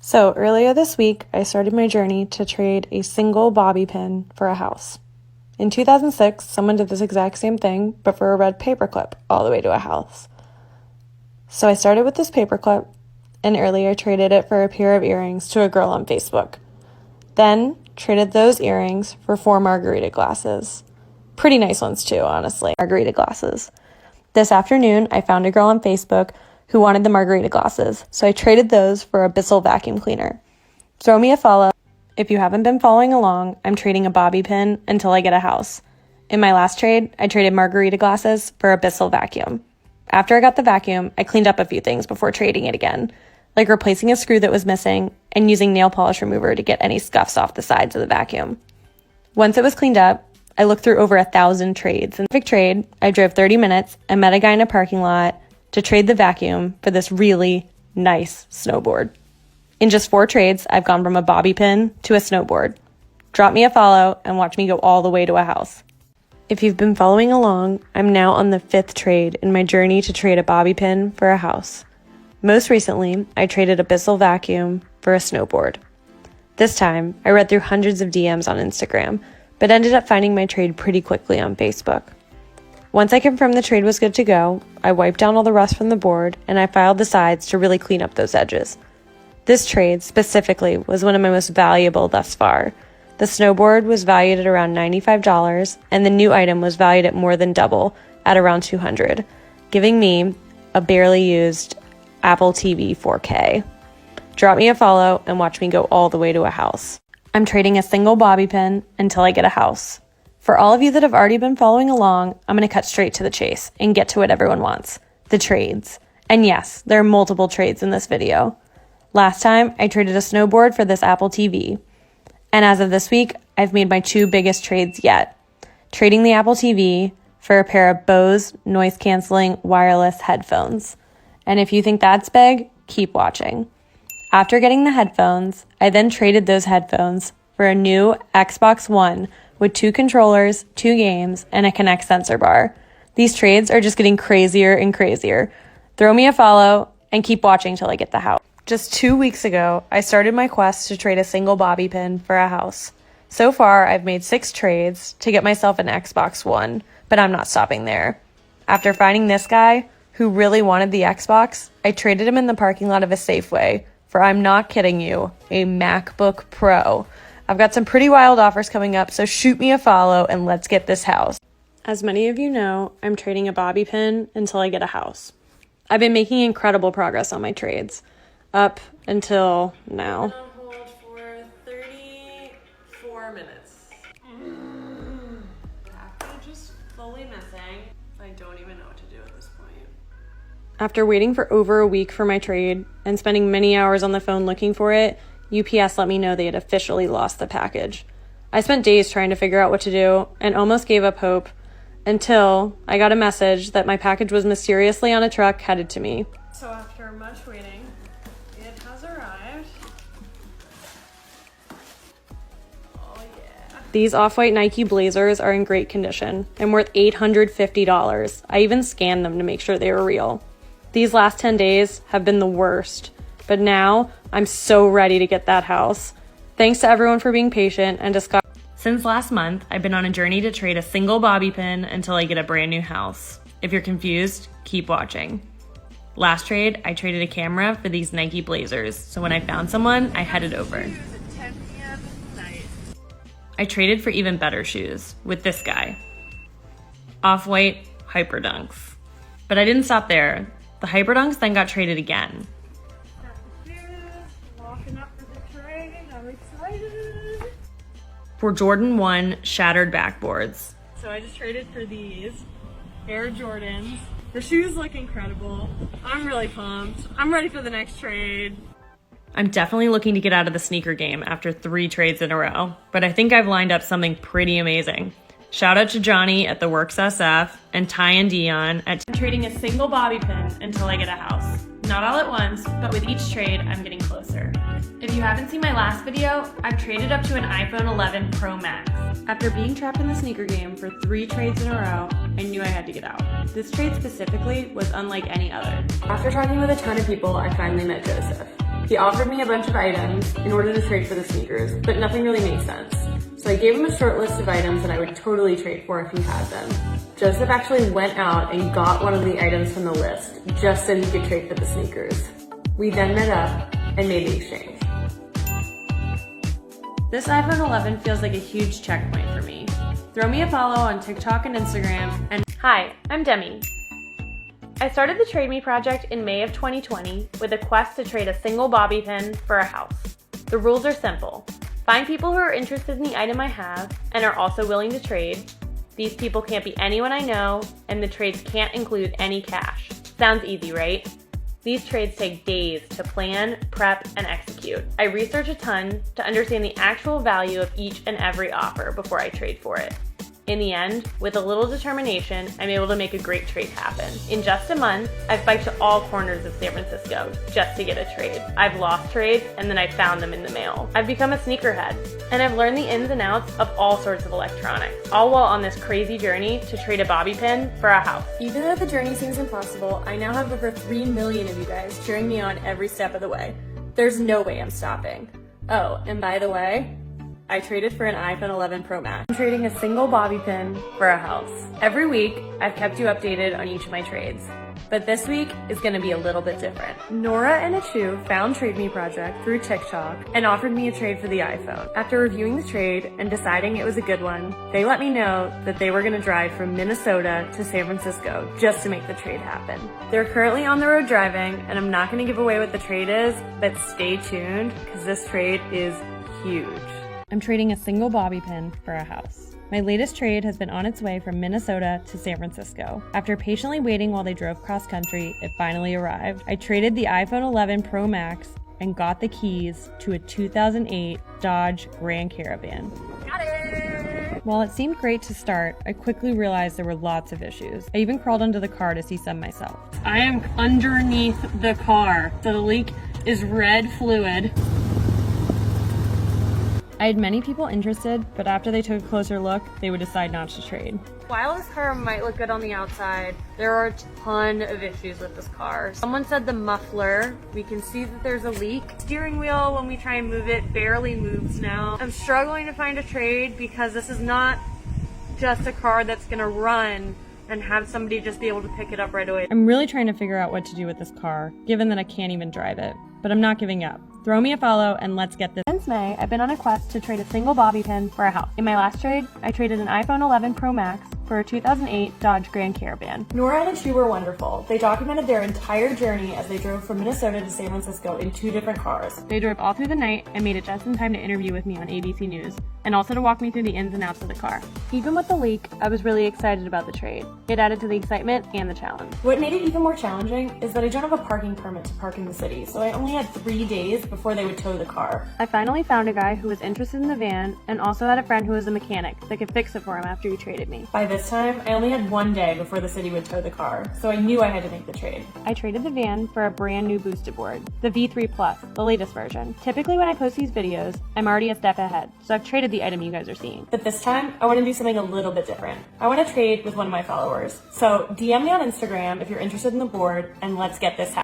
So earlier this week, I started my journey to trade a single bobby pin for a house. In 2006, someone did this exact same thing, but for a red paperclip all the way to a house. So I started with this paperclip, and earlier traded it for a pair of earrings to a girl on Facebook. Then traded those earrings for 4 margarita glasses. Pretty nice ones too, honestly, margarita glasses. This afternoon, I found a girl on Facebook who wanted the margarita glasses, so I traded those for a Bissell vacuum cleaner. Throw me a follow. If you haven't been following along, I'm trading a bobby pin until I get a house. In my last trade, I traded margarita glasses for a Bissell vacuum. After I got the vacuum, I cleaned up a few things before trading it again, like replacing a screw that was missing and using nail polish remover to get any scuffs off the sides of the vacuum. Once it was cleaned up, I looked through over 1,000 trades. In the perfect trade, I drove 30 minutes and met a guy in a parking lot to trade the vacuum for this really nice snowboard. In just 4 trades, I've gone from a bobby pin to a snowboard. Drop me a follow and watch me go all the way to a house. If you've been following along, I'm now on the 5th trade in my journey to trade a bobby pin for a house. Most recently, I traded a Bissell vacuum for a snowboard. This time, I read through hundreds of DMs on Instagram, but ended up finding my trade pretty quickly on Facebook. Once I confirmed the trade was good to go, I wiped down all the rust from the board and I filed the sides to really clean up those edges. This trade specifically was one of my most valuable thus far. The snowboard was valued at around $95 and the new item was valued at more than double at around $200, giving me a barely used Apple TV 4K. Drop me a follow and watch me go all the way to a house. I'm trading a single bobby pin until I get a house. For all of you that have already been following along, I'm going to cut straight to the chase and get to what everyone wants, the trades. And yes, there are multiple trades in this video. Last time, I traded a snowboard for this Apple TV. And as of this week, I've made my 2 biggest trades yet. Trading the Apple TV for a pair of Bose noise-canceling wireless headphones. And if you think that's big, keep watching. After getting the headphones, I then traded those headphones for a new Xbox One with 2 controllers, 2 games, and a Kinect sensor bar. These trades are just getting crazier and crazier. Throw me a follow and keep watching till I get the house. Just 2 weeks ago, I started my quest to trade a single bobby pin for a house. So far, I've made 6 trades to get myself an Xbox One, but I'm not stopping there. After finding this guy, who really wanted the Xbox, I traded him in the parking lot of a Safeway for, I'm not kidding you, a MacBook Pro. I've got some pretty wild offers coming up, so shoot me a follow and let's get this house. As many of you know, I'm trading a bobby pin until I get a house. I've been making incredible progress on my trades, up until now. I'm on hold for 34 minutes. After just fully missing, I don't even know what to do at this point. After waiting for over a week for my trade and spending many hours on the phone looking for it, UPS let me know they had officially lost the package. I spent days trying to figure out what to do and almost gave up hope until I got a message that my package was mysteriously on a truck headed to me. So after much waiting, it has arrived. Oh yeah. These off-white Nike blazers are in great condition and worth $850. I even scanned them to make sure they were real. These last 10 days have been the worst. But now, I'm so ready to get that house. Thanks to everyone for being patient and discussing. Since last month, I've been on a journey to trade a single bobby pin until I get a brand new house. If you're confused, keep watching. Last trade, I traded a camera for these Nike blazers, so when I found someone, I headed over. I traded for even better shoes with this guy. Off-white Hyperdunks. But I didn't stop there. The Hyperdunks then got traded again. For Jordan 1 shattered backboards. So I just traded for these Air Jordans. The shoes look incredible. I'm really pumped. I'm ready for the next trade. I'm definitely looking to get out of the sneaker game after 3 trades in a row, but I think I've lined up something pretty amazing. Shout out to Johnny at the Works SF and Ty and Dion at trading a single bobby pin until I get a house. Not all at once, but with each trade, I'm getting closer. If you haven't seen my last video, I've traded up to an iPhone 11 Pro Max. After being trapped in the sneaker game for 3 trades in a row, I knew I had to get out. This trade specifically was unlike any other. After talking with a ton of people, I finally met Joseph. He offered me a bunch of items in order to trade for the sneakers, but nothing really made sense. So I gave him a short list of items that I would totally trade for if he had them. Joseph actually went out and got one of the items from the list just so he could trade for the sneakers. We then met up and made the exchange. This iPhone 11 feels like a huge checkpoint for me. Throw me a follow on TikTok and Instagram. And hi, I'm Demi. I started the Trade Me project in May of 2020 with a quest to trade a single bobby pin for a house. The rules are simple. Find people who are interested in the item I have and are also willing to trade. These people can't be anyone I know, and the trades can't include any cash. Sounds easy, right? These trades take days to plan, prep, and execute. I research a ton to understand the actual value of each and every offer before I trade for it. In the end, with a little determination, I'm able to make a great trade happen. In just a month, I've biked to all corners of San Francisco just to get a trade. I've lost trades, and then I found them in the mail. I've become a sneakerhead, and I've learned the ins and outs of all sorts of electronics, all while on this crazy journey to trade a bobby pin for a house. Even though the journey seems impossible, I now have over 3 million of you guys cheering me on every step of the way. There's no way I'm stopping. Oh, and by the way, I traded for an iPhone 11 Pro Max. I'm trading a single bobby pin for a house. Every week, I've kept you updated on each of my trades. But this week is gonna be a little bit different. Nora and Achu found Trade Me Project through TikTok and offered me a trade for the iPhone. After reviewing the trade and deciding it was a good one, they let me know that they were gonna drive from Minnesota to San Francisco just to make the trade happen. They're currently on the road driving, and I'm not gonna give away what the trade is, but stay tuned because this trade is huge. I'm trading a single bobby pin for a house. My latest trade has been on its way from Minnesota to San Francisco. After patiently waiting while they drove cross country, it finally arrived. I traded the iPhone 11 Pro Max and got the keys to a 2008 Dodge Grand Caravan. Got it! While it seemed great to start, I quickly realized there were lots of issues. I even crawled under the car to see some myself. I am underneath the car, so the leak is red fluid. I had many people interested, but after they took a closer look, they would decide not to trade. While this car might look good on the outside, there are a ton of issues with this car. Someone said the muffler. We can see that there's a leak. Steering wheel, when we try and move it, barely moves now. I'm struggling to find a trade because this is not just a car that's gonna run and have somebody just be able to pick it up right away. I'm really trying to figure out what to do with this car, given that I can't even drive it. But I'm not giving up. Throw me a follow and let's get this. Since May, I've been on a quest to trade a single bobby pin for a house. In my last trade, I traded an iPhone 11 Pro Max for a 2008 Dodge Grand Caravan. Nora and Achu were wonderful. They documented their entire journey as they drove from Minnesota to San Francisco in 2 different cars. They drove all through the night and made it just in time to interview with me on ABC News, and also to walk me through the ins and outs of the car. Even with the leak, I was really excited about the trade. It added to the excitement and the challenge. What made it even more challenging is that I don't have a parking permit to park in the city, so I only had 3 days before they would tow the car. I finally found a guy who was interested in the van and also had a friend who was a mechanic that could fix it for him after he traded me. By this time, I only had 1 day before the city would tow the car, so I knew I had to make the trade. I traded the van for a brand new boosted board, the V3 Plus, the latest version. Typically when I post these videos, I'm already a step ahead, so I've traded the item you guys are seeing. But this time, I want to do something a little bit different. I want to trade with one of my followers. So DM me on Instagram if you're interested in the board, and let's get this happening.